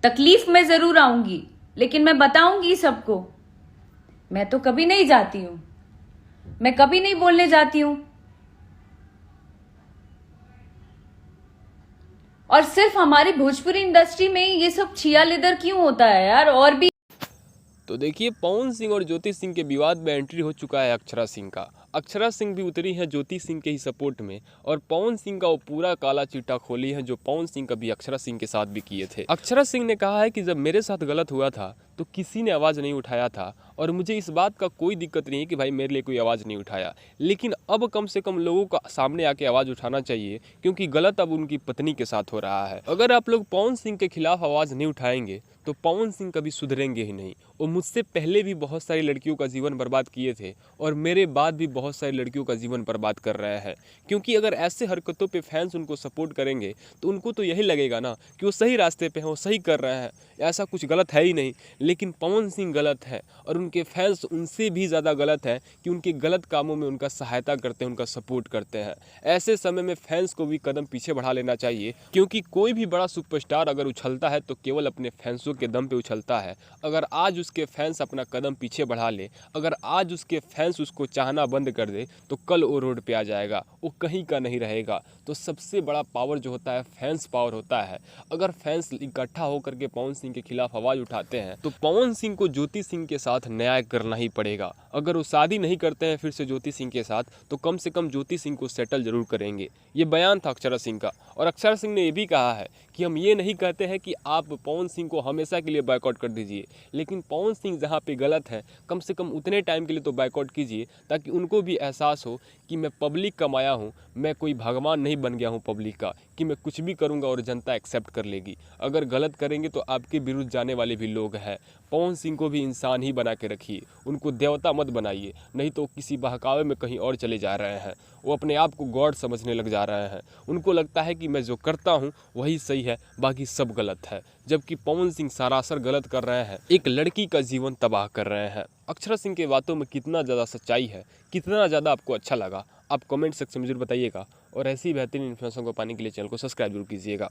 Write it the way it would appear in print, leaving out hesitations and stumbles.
तकलीफ में जरूर आऊंगी, लेकिन मैं बताऊंगी सबको। मैं तो कभी नहीं जाती हूं, मैं कभी नहीं बोलने जाती हूं। और सिर्फ हमारी भोजपुरी इंडस्ट्री में ये सब छिया लेदर क्यों होता है यार? और भी तो देखिए, पवन सिंह और ज्योति सिंह के विवाद में एंट्री हो चुका है अक्षरा सिंह का। अक्षरा सिंह भी उतरी है ज्योति सिंह के ही सपोर्ट में, और पवन सिंह का वो पूरा काला चिट्ठा खोली है जो पवन सिंह कभी अक्षरा सिंह के साथ भी किए थे। अक्षरा सिंह ने कहा है कि जब मेरे साथ गलत हुआ था तो किसी ने आवाज़ नहीं उठाया था, और मुझे इस बात का कोई दिक्कत नहीं है कि भाई मेरे लिए कोई आवाज़ नहीं उठाया, लेकिन अब कम से कम लोगों का सामने आके आवाज़ उठाना चाहिए, क्योंकि गलत अब उनकी पत्नी के साथ हो रहा है। अगर आप लोग पवन सिंह के खिलाफ आवाज़ नहीं उठाएंगे तो पवन सिंह कभी सुधरेंगे ही नहीं। वो मुझसे पहले भी बहुत सारी लड़कियों का जीवन बर्बाद किए थे, और मेरे बाद भी बहुत सारी लड़कियों का जीवन बर्बाद कर रहे हैं। क्योंकि अगर ऐसे हरकतों पे फैंस उनको सपोर्ट करेंगे तो उनको तो यही लगेगा ना कि वो सही रास्ते पे हैं, वो सही कर रहे हैं, ऐसा कुछ गलत है ही नहीं। लेकिन पवन सिंह गलत है, और उनके फैंस उनसे भी ज़्यादा गलत है कि उनके गलत कामों में उनका सहायता करते हैं, उनका सपोर्ट करते हैं। ऐसे समय में फैंस को भी कदम पीछे बढ़ा लेना चाहिए, क्योंकि कोई भी बड़ा सुपरस्टार अगर उछलता है तो केवल अपने फैंसों के दम पे उछलता है। अगर आज उसके फैंस अपना कदम पीछे बढ़ा ले, अगर आज उसके फैंस उसको चाहना बंद कर दे, तो कल वो रोड पे आ जाएगा, वो कहीं का नहीं रहेगा। तो सबसे बड़ा पावर जो होता है फैंस पावर होता है। अगर फैंस इकट्ठा होकर के पवन सिंह के खिलाफ आवाज़ उठाते हैं तो पवन सिंह को ज्योति सिंह के साथ न्याय करना ही पड़ेगा। अगर वो शादी नहीं करते हैं फिर से ज्योति सिंह के साथ, तो कम से कम ज्योति सिंह को सेटल जरूर करेंगे। ये बयान था अक्षरा सिंह का। और अक्षरा सिंह ने ये भी कहा है कि हम ये नहीं कहते हैं कि आप पवन सिंह को हमेशा के लिए बायकॉट कर दीजिए, लेकिन पवन सिंह जहाँ पे गलत है कम से कम उतने टाइम के लिए तो बायकॉट कीजिए, ताकि उनको भी एहसास हो कि मैं पब्लिक का माया हूँ, मैं कोई भगवान नहीं बन गया हूँ पब्लिक का, कि मैं कुछ भी करूँगा और जनता एक्सेप्ट कर लेगी। अगर गलत करेंगे तो आपके विरुद्ध जाने वाले भी लोग हैं। पवन सिंह को भी इंसान ही बना के रखिए, उनको देवता मत बनाइए, नहीं तो किसी बहकावे में कहीं और चले जा रहे हैं। वो अपने आप को गॉड समझने लग जा रहे हैं। उनको लगता है कि मैं जो करता हूँ वही सही है, बाकी सब गलत है, जबकि पवन सिंह सरासर गलत कर रहे हैं, एक लड़की का जीवन तबाह कर रहे हैं। अक्षरा सिंह के बातों में कितना ज़्यादा सच्चाई है, कितना ज़्यादा आपको अच्छा लगा, आप कमेंट सेक्शन में जरूर बताइएगा। और ऐसी बेहतरीन इन्फॉर्मेशन को पाने के लिए चैनल को सब्सक्राइब जरूर कीजिएगा।